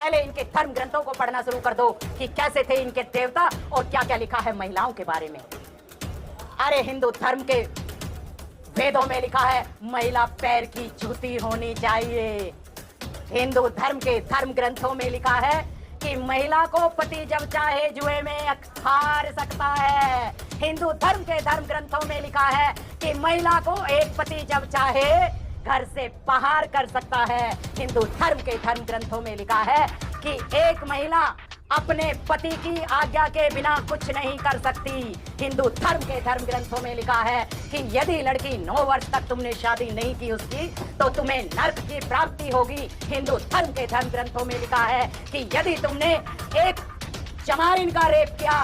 पहले इनके धर्म ग्रंथों को पढ़ना शुरू कर दो कि कैसे थे इनके देवता और क्या क्या लिखा है महिलाओं के बारे में। अरे हिंदू धर्म के वेदों में लिखा है महिला पैर की जूती होनी चाहिए। हिंदू धर्म के धर्म ग्रंथों में लिखा है कि महिला को पति जब चाहे जुए में हार सकता है। हिंदू धर्म के धर्म ग्रंथों में लिखा है कि महिला को एक पति जब चाहे घर से बाहर कर सकता है। हिंदू धर्म के धर्म ग्रंथों में लिखा है कि एक महिला अपने पति की आज्ञा के बिना कुछ नहीं कर सकती। हिंदू धर्म के धर्म ग्रंथों में लिखा है कि यदि लड़की 9 वर्ष तक तुमने शादी नहीं की उसकी तो तुम्हें नर्क की प्राप्ति होगी। हिंदू धर्म के धर्म ग्रंथों में लिखा है कि यदि तुमने एक चमारिन का रेप किया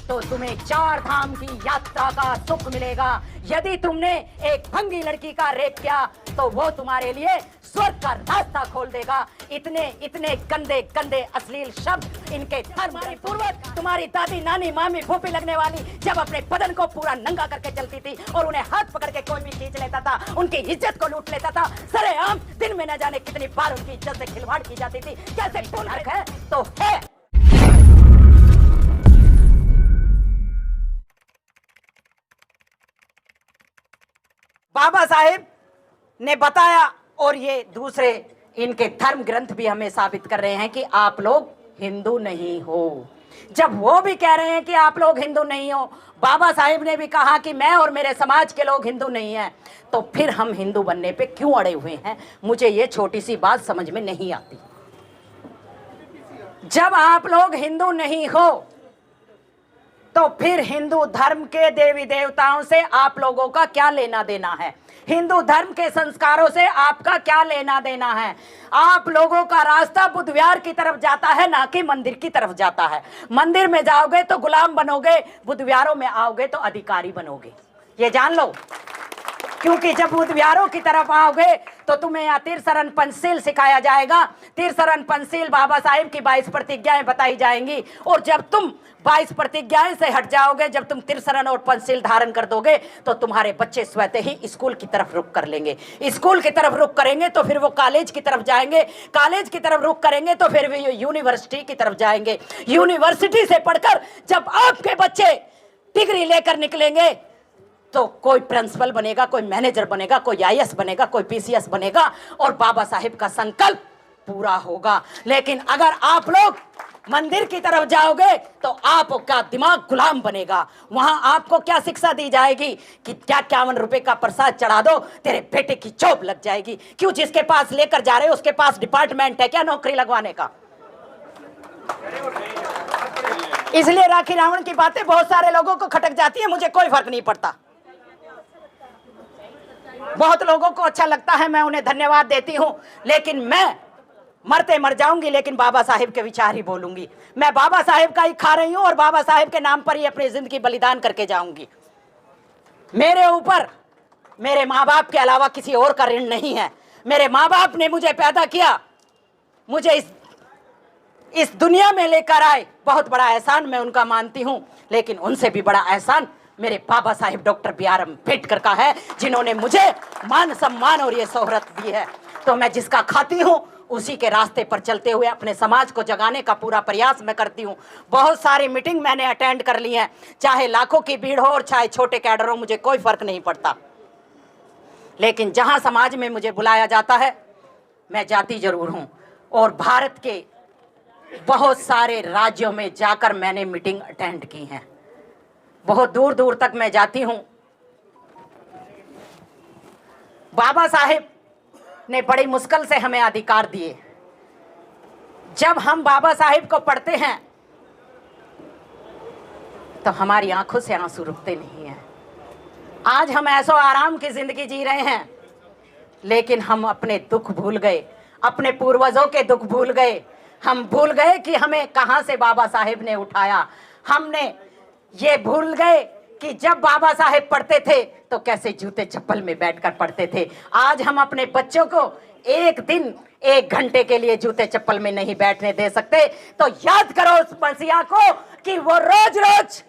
तो तुम्हें 4 धाम की यात्रा का सुख मिलेगा। यदि तुमने एक भंगी लड़की का रेप किया तो वो तुम्हारे लिए स्वर्ग का रास्ता खोल देगा। इतने इतने गंदे गंदे अश्लील शब्द इनके तुम्हारी पूर्वज, तुम्हारी दादी, नानी, मामी, फूफी लगने वाली जब अपने बदन को पूरा नंगा करके चलती थी और उन्हें हाथ पकड़ के कोई भी खींच लेता था, उनकी इज्जत को लूट लेता था। सरेआम दिन में न जाने कितनी बार उनकी इज्जत से खिलवाड़ की जाती थी। कैसे हक है तो है। बाबा साहेब ने बताया और ये दूसरे इनके धर्म ग्रंथ भी हमें साबित कर रहे हैं कि आप लोग हिंदू नहीं हो। जब वो भी कह रहे हैं कि आप लोग हिंदू नहीं हो, बाबा साहेब ने भी कहा कि मैं और मेरे समाज के लोग हिंदू नहीं हैं, तो फिर हम हिंदू बनने पे क्यों अड़े हुए हैं? मुझे ये छोटी सी बात समझ में नहीं आती। जब आप लोग हिंदू नहीं हो तो फिर हिंदू धर्म के देवी देवताओं से आप लोगों का क्या लेना देना है? हिंदू धर्म के संस्कारों से आपका क्या लेना देना है? आप लोगों का रास्ता बुद्ध विहार की तरफ जाता है, ना कि मंदिर की तरफ जाता है। मंदिर में जाओगे तो गुलाम बनोगे, बुद्ध विहारों में आओगे तो अधिकारी बनोगे, ये जान लो। क्योंकि जब बुद्ध विहारों की तरफ आओगे तो तुम्हें यहाँ तिरसरण पंचशील सिखाया जाएगा। तिरसरण पंचशील बाबा साहेब की 22 प्रतिज्ञाएं बताई जाएंगी और जब तुम 22 प्रतिज्ञाएं से हट जाओगे, जब तुम तिरसरण और पंचशील धारण कर दोगे तो तुम्हारे बच्चे स्वतः ही स्कूल की तरफ रुख कर लेंगे। स्कूल की तरफ रुख करेंगे तो फिर वो कॉलेज की तरफ जाएंगे, कॉलेज की तरफ रुख करेंगे तो फिर वो यूनिवर्सिटी की तरफ जाएंगे। यूनिवर्सिटी से पढ़कर जब आपके बच्चे डिग्री लेकर निकलेंगे तो कोई प्रिंसिपल बनेगा, कोई मैनेजर बनेगा, कोई आईएएस बनेगा, कोई पीसीएस बनेगा और बाबा साहेब का संकल्प पूरा होगा। लेकिन अगर आप लोग मंदिर की तरफ जाओगे तो आपका दिमाग गुलाम बनेगा। वहां आपको क्या शिक्षा दी जाएगी कि क्या 51 रुपए का प्रसाद चढ़ा दो, तेरे बेटे की जॉब लग जाएगी। क्यों? जिसके पास लेकर जा रहे हो उसके पास डिपार्टमेंट है क्या नौकरी लगवाने का? इसलिए राखी रावण की बातें बहुत सारे लोगों को खटक जाती है, मुझे कोई फर्क नहीं पड़ता। बहुत लोगों को अच्छा लगता है, मैं उन्हें धन्यवाद देती हूं, लेकिन मैं मरते मर जाऊंगी लेकिन बाबा साहेब के विचार ही बोलूंगी। मैं बाबा साहेब का ही खा रही हूं और बाबा साहेब के नाम पर ही अपनी जिंदगी बलिदान करके जाऊंगी। मेरे ऊपर मेरे माँ बाप के अलावा किसी और का ऋण नहीं है। मेरे माँ बाप ने मुझे पैदा किया, मुझे इस दुनिया में लेकर आए, बहुत बड़ा एहसान मैं उनका मानती हूं। लेकिन उनसे भी बड़ा एहसान मेरे बाबा साहेब डॉक्टर B.R. अम्बेडकर का है, जिन्होंने मुझे मान सम्मान और ये शोहरत दी है। तो मैं जिसका खाती हूँ उसी के रास्ते पर चलते हुए अपने समाज को जगाने का पूरा प्रयास मैं करती हूँ। बहुत सारी मीटिंग मैंने अटेंड कर ली हैं, चाहे लाखों की भीड़ हो और चाहे छोटे कैडर हो, मुझे कोई फर्क नहीं पड़ता। लेकिन जहाँ समाज में मुझे बुलाया जाता है मैं जाती जरूर हूँ। और भारत के बहुत सारे राज्यों में जाकर मैंने मीटिंग अटेंड की हैं, बहुत दूर दूर तक मैं जाती हूँ। बाबा साहेब ने बड़ी मुश्किल से हमें अधिकार दिए। जब हम बाबा साहेब को पढ़ते हैं तो हमारी आंखों से आंसू रुकते नहीं हैं। आज हम ऐसो आराम की जिंदगी जी रहे हैं, लेकिन हम अपने दुख भूल गए, अपने पूर्वजों के दुख भूल गए। हम भूल गए कि हमें कहां से बाबा साहेब ने उठाया। हमने ये भूल गए कि जब बाबा साहेब पढ़ते थे तो कैसे जूते चप्पल में बैठकर पढ़ते थे। आज हम अपने बच्चों को एक दिन 1 घंटे के लिए जूते चप्पल में नहीं बैठने दे सकते। तो याद करो उस मसीहा को कि वो रोज रोज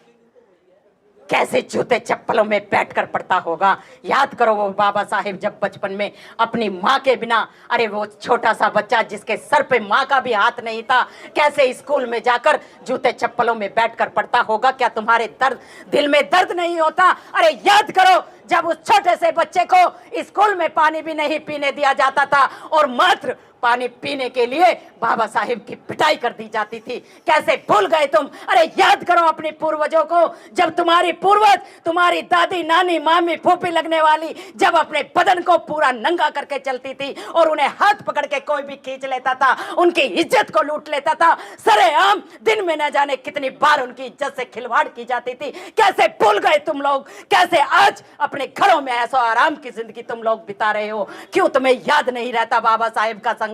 कैसे जूते चप्पलों में बैठकर पढ़ता होगा। याद करो वो बाबा साहेब जब बचपन में अपनी माँ के बिना, अरे वो छोटा सा बच्चा जिसके सर पे माँ का भी हाथ नहीं था, कैसे स्कूल में जाकर जूते चप्पलों में बैठकर पढ़ता होगा। क्या तुम्हारे दिल में दर्द नहीं होता? अरे याद करो जब उस छोटे से बच्चे को स्कूल में पानी भी नहीं पीने दिया जाता था और मात्र पानी पीने के लिए बाबा साहेब की पिटाई कर दी जाती थी। कैसे भूल गए तुम? अरे याद करो अपने पूर्वजों को, जब तुम्हारी पूर्वज, तुम्हारी दादी, नानी, मामी, फूफी लगने वाली जब अपने बदन को पूरा नंगा करके चलती थी और उन्हें हाथ पकड़ के कोई भी खींच लेता था, उनकी इज्जत को लूट लेता था। सरेआम दिन में न जाने कितनी बार उनकी इज्जत से खिलवाड़ की जाती थी। कैसे भूल गए तुम लोग? कैसे आज अपने घरों में ऐसा आराम की जिंदगी तुम लोग बिता रहे हो? क्यों तुम्हें याद नहीं रहता बाबा साहेब का संघर्ष?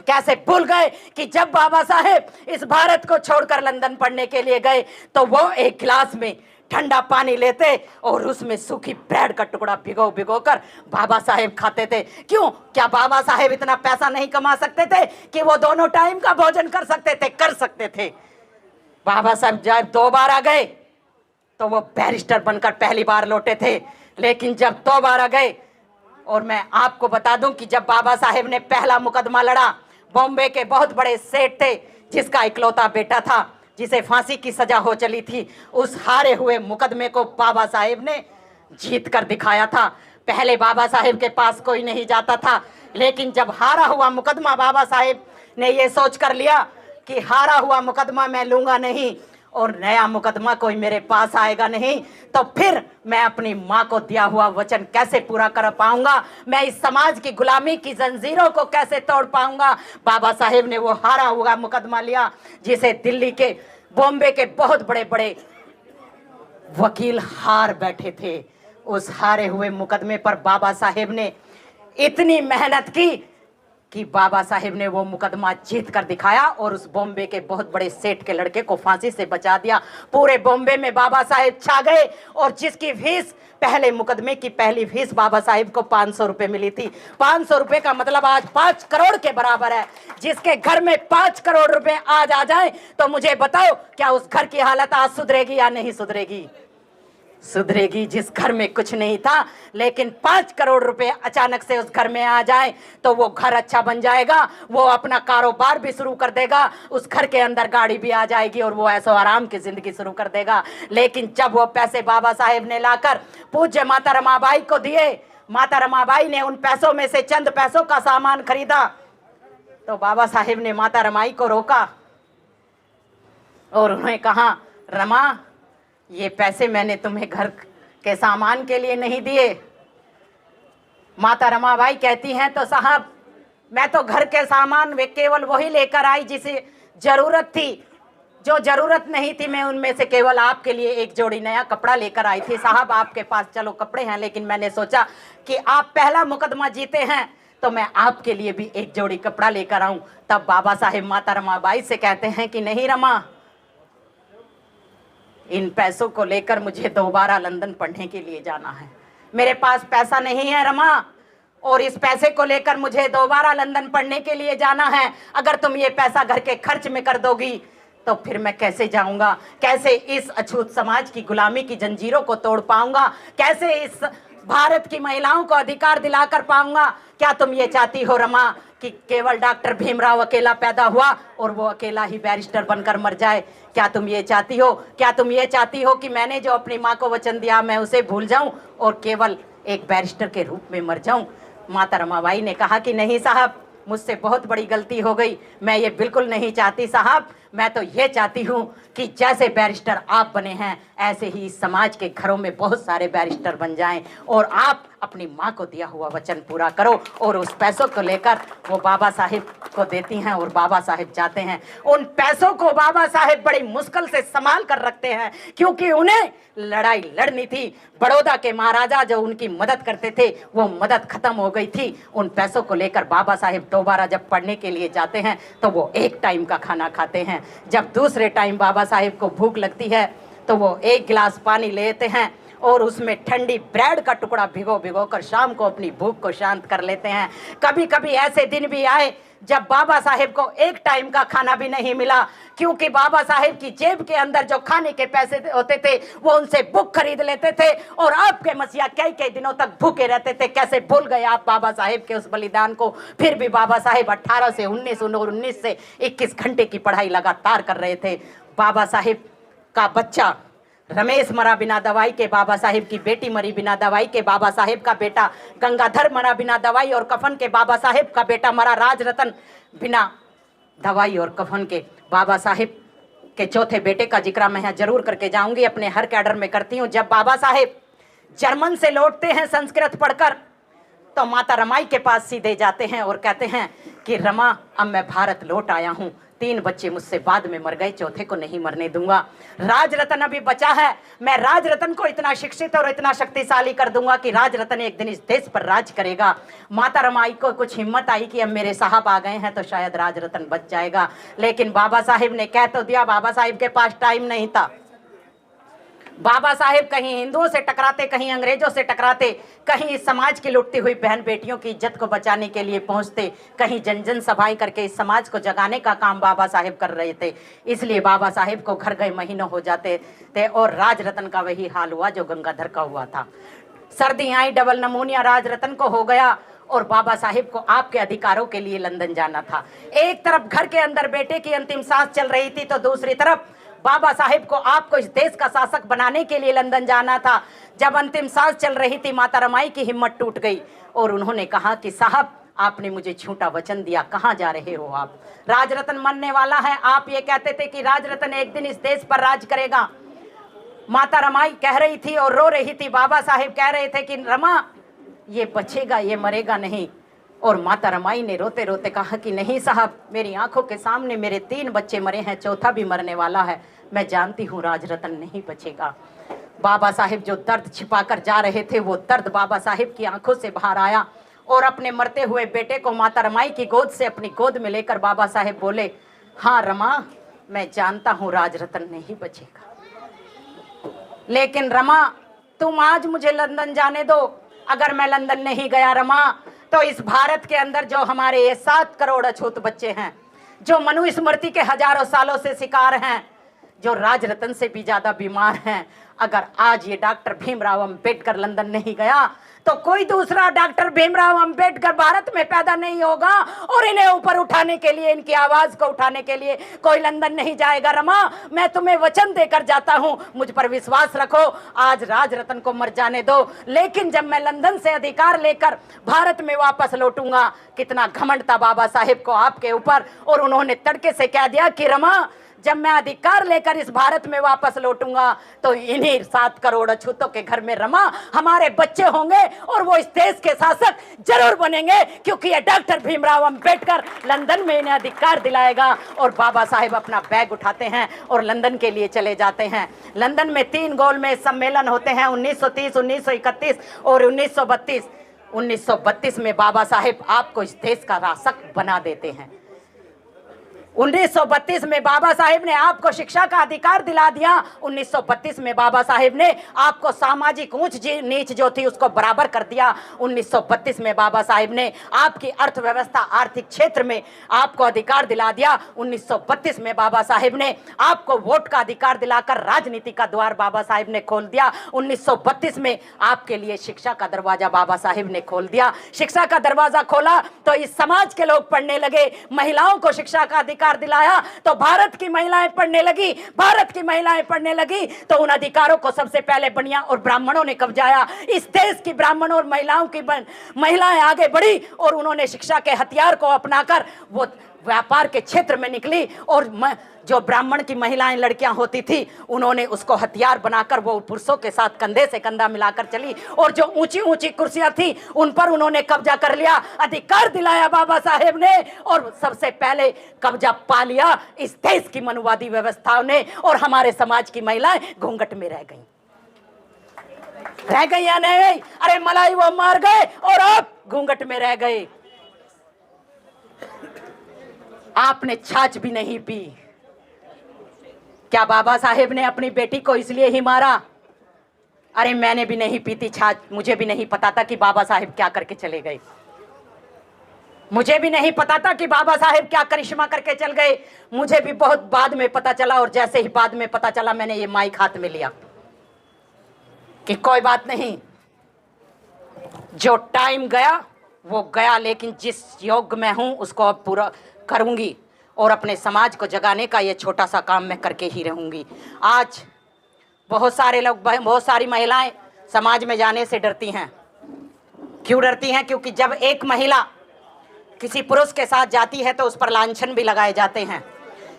कैसे भूल गए कि जब बाबा साहेब इस भारत को छोड़कर लंदन पढ़ने के लिए गए तो वो एक गिलास में ठंडा पानी लेते और उसमें सूखी ब्रेड का टुकड़ा भिगो भिगो कर बाबा साहेब खाते थे। क्यों? क्या बाबा साहेब इतना पैसा नहीं कमा सकते थे कि वो दोनों टाइम का भोजन कर सकते थे? कर सकते थे। बाबा साहेब जब 2 बार आ गए तो वो बैरिस्टर बनकर पहली बार लौटे थे, लेकिन जब 2 बार आ गए, और मैं आपको बता दूं कि जब बाबा साहेब ने पहला मुकदमा लड़ा, बॉम्बे के बहुत बड़े सेठ थे जिसका इकलौता बेटा था जिसे फांसी की सजा हो चली थी, उस हारे हुए मुकदमे को बाबा साहेब ने जीत कर दिखाया था। पहले बाबा साहेब के पास कोई नहीं जाता था, लेकिन जब हारा हुआ मुकदमा बाबा साहेब ने ये सोच कर लिया कि हारा हुआ मुकदमा मैं लूंगा नहीं और नया मुकदमा कोई मेरे पास आएगा नहीं, तो फिर मैं अपनी माँ को दिया हुआ वचन कैसे पूरा कर पाऊंगा? मैं इस समाज की गुलामी की जंजीरों को कैसे तोड़ पाऊंगा? बाबा साहेब ने वो हारा हुआ मुकदमा लिया जिसे दिल्ली के, बॉम्बे के बहुत बड़े बड़े वकील हार बैठे थे। उस हारे हुए मुकदमे पर बाबा साहेब ने इतनी मेहनत की कि बाबा साहेब ने वो मुकदमा जीत कर दिखाया और उस बॉम्बे के बहुत बड़े सेठ के लड़के को फांसी से बचा दिया। पूरे बॉम्बे में बाबा साहेब छा गए और जिसकी फीस, पहले मुकदमे की पहली फीस बाबा साहेब को 500 रुपए मिली थी। 500 रुपए का मतलब आज 5 करोड़ के बराबर है। जिसके घर में 5 करोड़ रुपए आज आ जाए तो मुझे बताओ क्या उस घर की हालत आज सुधरेगी या नहीं सुधरेगी? सुधरेगी। जिस घर में कुछ नहीं था लेकिन 5 करोड़ रुपए अचानक से उस घर में आ जाए तो वो घर अच्छा बन जाएगा, वो अपना कारोबार भी शुरू कर देगा, उस घर के अंदर गाड़ी भी आ जाएगी और वो ऐसा आराम की जिंदगी शुरू कर देगा। लेकिन जब वो पैसे बाबा साहेब ने लाकर पूज्य माता रमाबाई को दिए, माता रमाबाई ने उन पैसों में से चंद पैसों का सामान खरीदा, तो बाबा साहेब ने माता रमाई को रोका और उन्हें कहा, रमा ये पैसे मैंने तुम्हें घर के सामान के लिए नहीं दिए। माता रमाबाई कहती हैं, तो साहब मैं तो घर के सामान वे केवल वही लेकर आई जिसे जरूरत थी, जो जरूरत नहीं थी मैं उनमें से केवल आपके लिए एक जोड़ी नया कपड़ा लेकर आई थी। साहब आपके पास चलो कपड़े हैं, लेकिन मैंने सोचा कि आप पहला मुकदमा जीते हैं तो मैं आपके लिए भी एक जोड़ी कपड़ा लेकर आऊं। तब बाबा साहेब माता रमाबाई से कहते हैं कि नहीं रमा, इन पैसों को लेकर मुझे दोबारा लंदन पढ़ने के लिए जाना है। मेरे पास पैसा नहीं है रमा, और इस पैसे को लेकर मुझे दोबारा लंदन पढ़ने के लिए जाना है। अगर तुम ये पैसा घर के खर्च में कर दोगी तो फिर मैं कैसे जाऊंगा? कैसे इस अछूत समाज की गुलामी की जंजीरों को तोड़ पाऊंगा? कैसे इस भारत की महिलाओं को अधिकार दिलाकर पाऊंगा? क्या तुम ये चाहती हो रमा कि केवल डॉक्टर भीमराव अकेला पैदा हुआ और वो अकेला ही बैरिस्टर बनकर मर जाए? क्या तुम ये चाहती हो? क्या तुम ये चाहती हो कि मैंने जो अपनी माँ को वचन दिया मैं उसे भूल जाऊं और केवल एक बैरिस्टर के रूप में मर जाऊं? माता रमाबाई ने कहा कि नहीं साहब, मुझसे बहुत बड़ी गलती हो गई, मैं ये बिल्कुल नहीं चाहती साहब। मैं तो ये चाहती हूँ कि जैसे बैरिस्टर आप बने हैं ऐसे ही समाज के घरों में बहुत सारे बैरिस्टर बन जाएं और आप अपनी माँ को दिया हुआ वचन पूरा करो। और उस पैसों को लेकर वो बाबा साहेब को देती हैं और बाबा साहेब जाते हैं। उन पैसों को बाबा साहेब बड़ी मुश्किल से संभाल कर रखते हैं क्योंकि उन्हें लड़ाई लड़नी थी। बड़ौदा के महाराजा जो उनकी मदद करते थे वो मदद खत्म हो गई थी। उन पैसों को लेकर बाबा साहेब दोबारा जब पढ़ने के लिए जाते हैं तो वो एक टाइम का खाना खाते हैं। जब दूसरे टाइम बाबा साहेब को भूख लगती है तो वो एक गिलास पानी लेते हैं और उसमें ठंडी ब्रेड का टुकड़ा भिगो भिगो कर शाम को अपनी भूख को शांत कर लेते हैं। कभी कभी ऐसे दिन भी आए जब बाबा साहेब को एक टाइम का खाना भी नहीं मिला, क्योंकि बाबा साहेब की जेब के अंदर जो खाने के पैसे होते थे वो उनसे बुक खरीद लेते थे, और आपके मसीहा कई कई दिनों तक भूखे रहते थे। कैसे भूल गए आप बाबा साहेब के उस बलिदान को? फिर भी बाबा साहेब 18 से 19 और 19 से 21 घंटे की पढ़ाई लगातार कर रहे थे। बाबा साहेब का बच्चा रमेश मरा बिना दवाई के, बाबा साहेब की बेटी मरी बिना दवाई के, बाबा साहेब का बेटा गंगाधर मरा बिना दवाई और कफन के, बाबा साहेब का बेटा मरा राजरतन बिना दवाई और कफन के। बाबा साहेब के चौथे बेटे का जिक्र मैं यहाँ जरूर करके जाऊंगी, अपने हर कैडर में करती हूँ। जब बाबा साहेब जर्मन से लौटते हैं संस्कृत पढ़कर, तो माता रमाई के पास सीधे जाते हैं और कहते हैं कि रमा, अब मैं भारत लौट आया हूँ, 3 बच्चे मुझसे बाद में मर गए, चौथे को नहीं मरने दूंगा। राजरतन अभी बचा है, मैं राजरतन को इतना शिक्षित और इतना शक्तिशाली कर दूंगा कि राजरतन एक दिन इस देश पर राज करेगा। माता रमाई को कुछ हिम्मत आई कि अब मेरे साहब आ गए हैं तो शायद राजरतन बच जाएगा, लेकिन बाबा साहेब ने कह तो दिया। बाबा साहेब के पास टाइम नहीं था। बाबा साहेब कहीं हिंदुओं से टकराते, कहीं अंग्रेजों से टकराते, कहीं इस समाज की लुटती हुई बहन बेटियों की इज्जत को बचाने के लिए पहुंचते, कहीं जन जन सभाएं करके इस समाज को जगाने का काम बाबा साहेब कर रहे थे। इसलिए बाबा साहेब को घर गए महीनों हो जाते थे, और राजरतन का वही हाल हुआ जो गंगाधर का हुआ था। सर्दी आई, डबल नमूनिया राजरतन को हो गया, और बाबा साहेब को आपके अधिकारों के लिए लंदन जाना था। एक तरफ घर के अंदर बेटे की अंतिम सांस चल रही थी, तो दूसरी तरफ बाबा साहेब को आपको इस देश का शासक बनाने के लिए लंदन जाना था। जब अंतिम सांस चल रही थी, माता रमाई की हिम्मत टूट गई और उन्होंने कहा कि साहब, आपने मुझे झूठा वचन दिया, कहाँ जा रहे हो आप? राजरतन मरने वाला है, आप ये कहते थे कि राजरतन एक दिन इस देश पर राज करेगा। माता रमाई कह रही थी और रो रही थी, बाबा साहेब कह रहे थे कि रमा, ये बचेगा, ये मरेगा नहीं। और माता रमाई ने रोते रोते कहा कि नहीं साहब, मेरी आंखों के सामने मेरे 3 बच्चे मरे हैं, चौथा भी मरने वाला है, मैं जानती हूँ राजरतन नहीं बचेगा। बाबा साहेब जो दर्द छिपाकर जा रहे थे, वो दर्द बाबा साहेब की आंखों से बाहर आया, और अपने मरते हुए बेटे को माता रमाई की गोद से अपनी गोद में लेकर बाबा साहेब बोले, हाँ रमा, मैं जानता हूँ राजरतन नहीं बचेगा, लेकिन रमा तुम आज मुझे लंदन जाने दो। अगर मैं लंदन नहीं गया रमा, तो इस भारत के अंदर जो हमारे ये 7 करोड़ अछूत बच्चे हैं, जो मनुस्मृति के हजारों सालों से शिकार हैं, जो राजरतन से भी ज्यादा बीमार हैं, अगर आज ये डॉक्टर भीमराव अंबेडकर लंदन नहीं गया, तो कोई दूसरा डॉक्टर भीमराव अंबेडकर भारत में पैदा नहीं होगा, और इन्हें ऊपर उठाने के लिए, इनकी आवाज को उठाने के लिए कोई लंदन नहीं जाएगा। रमा, मैं तुम्हें वचन देकर जाता हूं, मुझ पर विश्वास रखो, आज राजरतन को मर जाने दो, लेकिन जब मैं लंदन से अधिकार लेकर भारत में वापस लौटूंगा। कितना घमंड था बाबा साहेब को आपके ऊपर, और उन्होंने तड़के से कह दिया कि रमा, जब मैं अधिकार लेकर इस भारत में वापस लौटूंगा, तो इन्हीं 7 करोड़ अछूतों के घर में रमा हमारे बच्चे होंगे, और वो इस देश के शासक जरूर बनेंगे, क्योंकि ये डॉक्टर भीमराव अंबेडकर लंदन में इन्हें अधिकार दिलाएगा। और बाबा साहेब अपना बैग उठाते हैं और लंदन के लिए चले जाते हैं। लंदन में 3 गोलमेज सम्मेलन होते हैं, 1930, 1931 और 1932। 1932 में बाबा साहेब आपको इस देश का शासक बना देते हैं। 1932 में बाबा साहेब ने आपको शिक्षा का अधिकार दिला दिया। 1932 में बाबा साहेब ने आपको सामाजिक ऊंच नीच जो थी उसको बराबर कर दिया। 1932 में बाबा साहेब ने आपकी अर्थव्यवस्था, आर्थिक क्षेत्र में आपको अधिकार दिला दिया। 1932 में बाबा साहेब ने आपको वोट का अधिकार दिलाकर राजनीति का द्वार बाबा साहेब ने खोल दिया। 1932 में आपके लिए शिक्षा का दरवाजा बाबा साहेब ने खोल दिया। शिक्षा का दरवाजा खोला तो इस समाज के लोग पढ़ने लगे। महिलाओं को शिक्षा का अधिकार दिलाया तो भारत की महिलाएं पढ़ने लगी। भारत की महिलाएं पढ़ने लगी तो उन अधिकारों को सबसे पहले बनिया और ब्राह्मणों ने कब्जाया। इस देश की ब्राह्मणों और महिलाओं की महिलाएं आगे बढ़ी और उन्होंने शिक्षा के हथियार को अपनाकर वो व्यापार के क्षेत्र में निकली। और जो ब्राह्मण की महिलाएं, लड़कियां होती थी, उन्होंने उसको हथियार बनाकर वो पुरुषों के साथ कंधे से कंधा मिलाकर चली। और जो ऊंची ऊंची कुर्सियां थी उन पर उन्होंने कब्जा कर लिया। अधिकार दिलाया बाबा साहेब ने और सबसे पहले कब्जा पा लिया इस देश की मनुवादी व्यवस्थाओं ने। और हमारे समाज की महिलाएं घूंघट में रह गई या नहीं? अरे मलाई वो मार गए और आप घूंघट में रह गए। आपने छाछ भी नहीं पी। क्या बाबा साहेब ने अपनी बेटी को इसलिए ही मारा? अरे मैंने भी नहीं पीती छाछ, मुझे भी नहीं पता था कि बाबा साहेब क्या करके चले गए। मुझे भी नहीं पता था कि बाबा साहेब क्या करिश्मा करके चल गए। मुझे भी बहुत बाद में पता चला, और जैसे ही बाद में पता चला मैंने ये माइक हाथ में लिया कि कोई बात नहीं, जो टाइम गया वो गया, लेकिन जिस योग में हूं उसको अब पूरा करूंगी और अपने समाज को जगाने का ये छोटा सा काम मैं करके ही रहूंगी। आज बहुत सारे लोग, बहुत सारी महिलाएं समाज में जाने से डरती हैं। क्यों डरती हैं? क्योंकि जब एक महिला किसी पुरुष के साथ जाती है तो उस पर लांछन भी लगाए जाते हैं।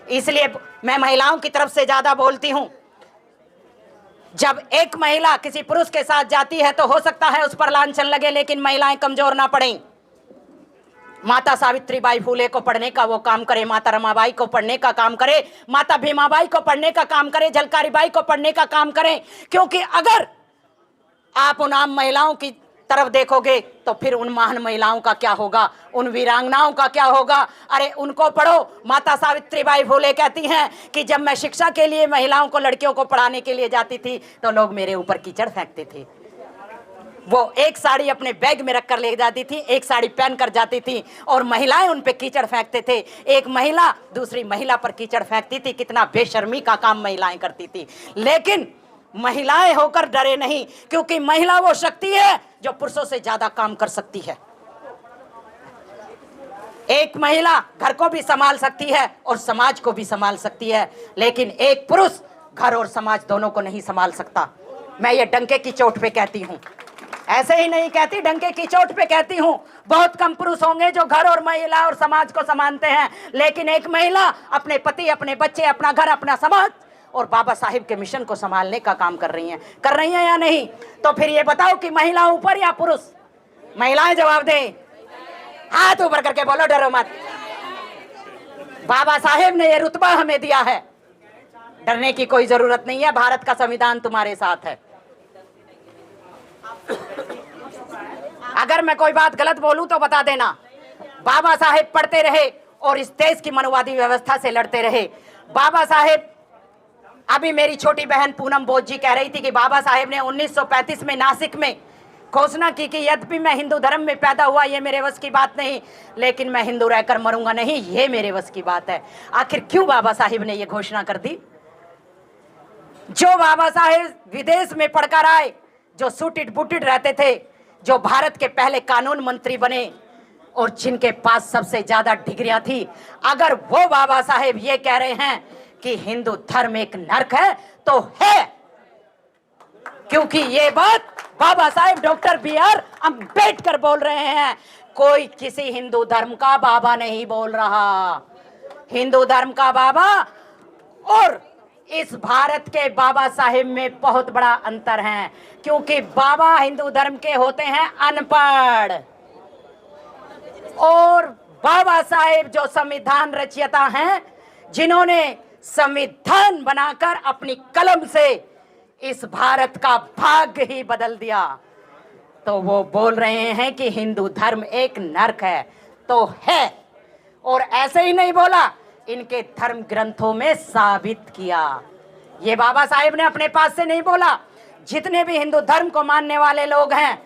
इसलिए मैं महिलाओं की तरफ से ज्यादा बोलती हूं। जब एक महिला किसी पुरुष के साथ जाती है तो हो सकता है उस पर लांछन लगे, लेकिन महिलाएं कमजोर ना पड़ें। माता सावित्रीबाई फुले को पढ़ने का वो काम करे, माता रमाबाई को पढ़ने का काम करे, माता भीमाबाई को पढ़ने का काम करे, झलकारीबाई को पढ़ने का काम करें। क्योंकि अगर आप उन आम महिलाओं की तरफ देखोगे तो फिर उन महान महिलाओं का क्या होगा, उन वीरांगनाओं का क्या होगा। अरे उनको पढ़ो। माता सावित्रीबाई फुले कहती हैं कि जब मैं शिक्षा के लिए महिलाओं को, लड़कियों को पढ़ाने के लिए जाती थी तो लोग मेरे ऊपर कीचड़ फेंकते थे। वो एक साड़ी अपने बैग में रख कर ले जाती थी, एक साड़ी पहन कर जाती थी और महिलाएं उन पे कीचड़ फेंकते थे। एक महिला दूसरी महिला पर कीचड़ फेंकती थी। कितना बेशर्मी का काम महिलाएं करती थी। लेकिन महिलाएं होकर डरे नहीं, क्योंकि महिला वो शक्ति है जो पुरुषों से ज्यादा काम कर सकती है। एक महिला घर को भी संभाल सकती है और समाज को भी संभाल सकती है, लेकिन एक पुरुष घर और समाज दोनों को नहीं संभाल सकता। मैं ये डंके की चोट पे कहती हूं, ऐसे ही नहीं कहती, डंके की चोट पे कहती हूं। बहुत कम पुरुष होंगे जो घर और महिला और समाज को संभालते हैं, लेकिन एक महिला अपने पति, अपने बच्चे, अपना घर, अपना समाज और बाबा साहिब के मिशन को संभालने का काम कर रही हैं या नहीं? तो फिर ये बताओ कि महिला ऊपर या पुरुष? महिलाएं जवाब दें, हाथ ऊपर करके बोलो, डरो मत। बाबा साहेब ने ये रुतबा हमें दिया है, डरने की कोई जरूरत नहीं है। भारत का संविधान तुम्हारे साथ है। अगर मैं कोई बात गलत बोलूं तो बता देना। बाबा साहेब पढ़ते रहे और इस देश की मनुवादी व्यवस्था से लड़ते रहे। बाबा साहेब, अभी मेरी छोटी बहन पूनम बोस जी कह रही थी कि बाबा साहेब ने 1935 में नासिक में घोषणा की कि यद्यपि मैं हिंदू धर्म में पैदा हुआ, ये मेरे वश की बात नहीं, लेकिन मैं हिंदू रहकर मरूंगा नहीं, ये मेरे वश की बात है। आखिर क्यों बाबा साहेब ने ये घोषणा कर दी? जो बाबा साहेब विदेश में पढ़कर आए, जो सूटिड बूटिड रहते थे, जो भारत के पहले कानून मंत्री बने और जिनके पास सबसे ज्यादा डिग्रियां थी, अगर वो बाबा साहेब ये कह रहे हैं कि हिंदू धर्म एक नरक है, तो है। क्योंकि ये बात बाबा साहेब डॉक्टर BR अम्बेडकर बोल रहे हैं। कोई किसी हिंदू धर्म का बाबा नहीं बोल रहा। हिंदू धर्म का बाबा और इस भारत के बाबा साहेब में बहुत बड़ा अंतर है, क्योंकि बाबा हिंदू धर्म के होते हैं अनपढ़, और बाबा साहेब जो संविधान रचयिता हैं, जिन्होंने संविधान बनाकर अपनी कलम से इस भारत का भाग्य ही बदल दिया, तो वो बोल रहे हैं कि हिंदू धर्म एक नरक है। तो है, और ऐसे ही नहीं बोला, इनके धर्म ग्रंथों में साबित किया। ये बाबा साहेब ने अपने पास से नहीं बोला। जितने भी हिंदू धर्म को मानने वाले लोग हैं,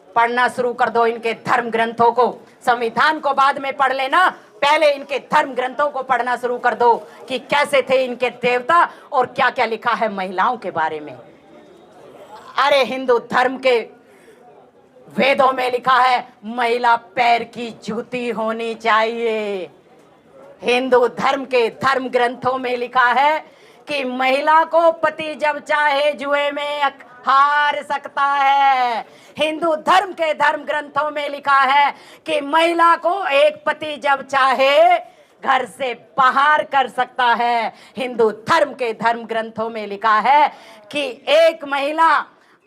पढ़ना शुरू कर दो इनके धर्म ग्रंथों को। संविधान को बाद में पढ़ लेना, पहले इनके धर्म ग्रंथों को पढ़ना शुरू कर दो कि कैसे थे इनके देवता और क्या क्या लिखा है महिलाओं के बारे में। अरे हिंदू धर्म के वेदों में लिखा है महिला पैर की जूती होनी चाहिए। हिंदू धर्म के धर्म ग्रंथों में लिखा है कि महिला को पति जब चाहे जुए में हार सकता है। हिंदू धर्म के धर्म ग्रंथों में लिखा है कि महिला को एक पति जब चाहे घर से बाहर कर सकता है। हिंदू धर्म के धर्म ग्रंथों में लिखा है कि एक महिला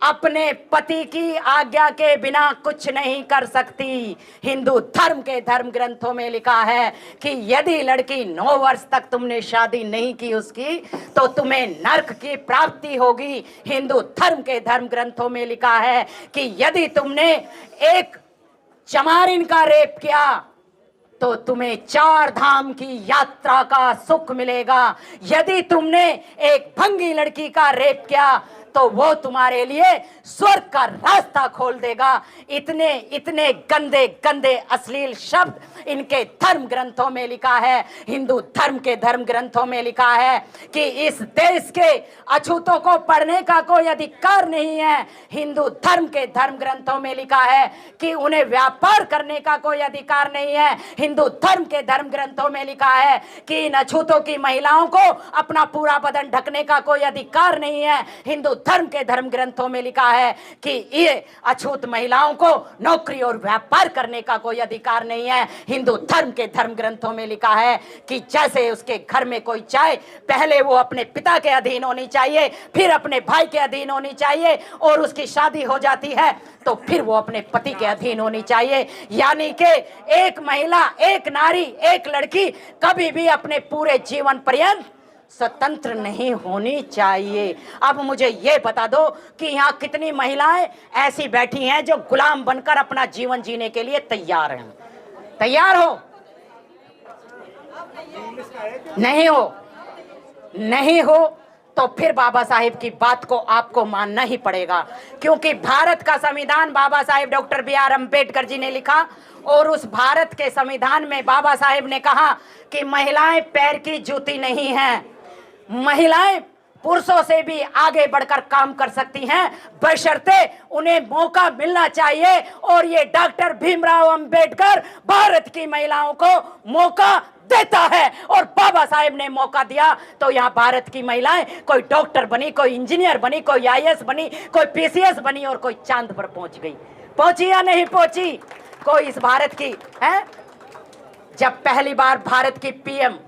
अपने पति की आज्ञा के बिना कुछ नहीं कर सकती। हिंदू धर्म के धर्म ग्रंथों में लिखा है कि यदि लड़की 9 वर्ष तक तुमने शादी नहीं की उसकी, तो तुम्हें नरक की प्राप्ति होगी। हिंदू धर्म के धर्म ग्रंथों में लिखा है कि यदि तुमने एक चमारिन का रेप किया तो तुम्हें 4 धाम की यात्रा का सुख मिलेगा। यदि तुमने एक भंगी लड़की का रेप किया तो वो तुम्हारे लिए स्वर्ग का रास्ता खोल देगा। इतने इतने गंदे गंदे अश्लील शब्द इनके धर्म ग्रंथों में लिखा है, हिंदू धर्म के धर्म ग्रंथों में लिखा है कि इस देश के अछूतों को पढ़ने का कोई अधिकार नहीं है। हिंदू धर्म के धर्म ग्रंथों में लिखा है कि उन्हें व्यापार करने का कोई अधिकार नहीं है। हिंदू धर्म के धर्म ग्रंथों में लिखा है कि इन अछूतों की महिलाओं को अपना पूरा बदन ढकने का कोई अधिकार नहीं है। हिंदू धर्म के धर्म ग्रंथों में लिखा है कि ये अछूत महिलाओं को नौकरी और व्यापार करने का कोई अधिकार नहीं है। हिंदू धर्म के धर्म ग्रंथों में लिखा है कि जैसे उसके घर में कोई चाय, पहले वो अपने पिता के अधीन होनी चाहिए, फिर अपने भाई के अधीन होनी चाहिए, और उसकी शादी हो जाती है तो फिर वो अपने पति के अधीन होनी चाहिए। यानी कि एक महिला, एक नारी, एक लड़की कभी भी अपने पूरे जीवन पर्यंत स्वतंत्र नहीं होनी चाहिए। अब मुझे ये बता दो कि यहाँ कितनी महिलाएं ऐसी बैठी हैं जो गुलाम बनकर अपना जीवन जीने के लिए तैयार हैं? तैयार हो? नहीं हो? नहीं हो तो फिर बाबा साहेब की बात को आपको मानना ही पड़ेगा, क्योंकि भारत का संविधान बाबा साहेब डॉक्टर बी.आर. अम्बेडकर जी ने लिखा, और उस भारत के संविधान में बाबा साहेब ने कहा कि महिलाएं पैर की जूती नहीं हैं। महिलाएं पुरुषों से भी आगे बढ़कर काम कर सकती हैं, बशर्ते उन्हें मौका मिलना चाहिए। और ये डॉक्टर भीमराव अंबेडकर भारत की महिलाओं को मौका देता है, और बाबा साहेब ने मौका दिया तो यहाँ भारत की महिलाएं कोई डॉक्टर बनी, कोई इंजीनियर बनी, कोई आईएएस बनी, कोई पीसीएस बनी, और कोई चांद पर पहुंच गई। पहुंची या नहीं पहुंची? कोई इस भारत की है? जब पहली बार भारत की पीएम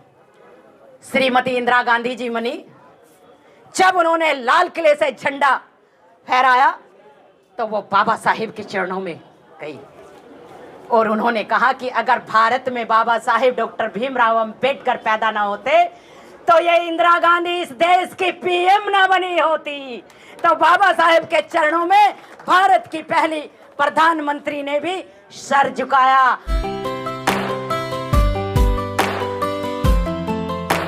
श्रीमती इंदिरा गांधी जी बनी, जब उन्होंने लाल किले से झंडा फहराया तो वो बाबा साहेब के चरणों में गई, और उन्होंने कहा कि अगर भारत में बाबा साहेब डॉक्टर भीमराव अंबेडकर पैदा ना होते तो ये इंदिरा गांधी इस देश की पीएम ना बनी होती। तो बाबा साहेब के चरणों में भारत की पहली प्रधानमंत्री ने भी सर झुकाया।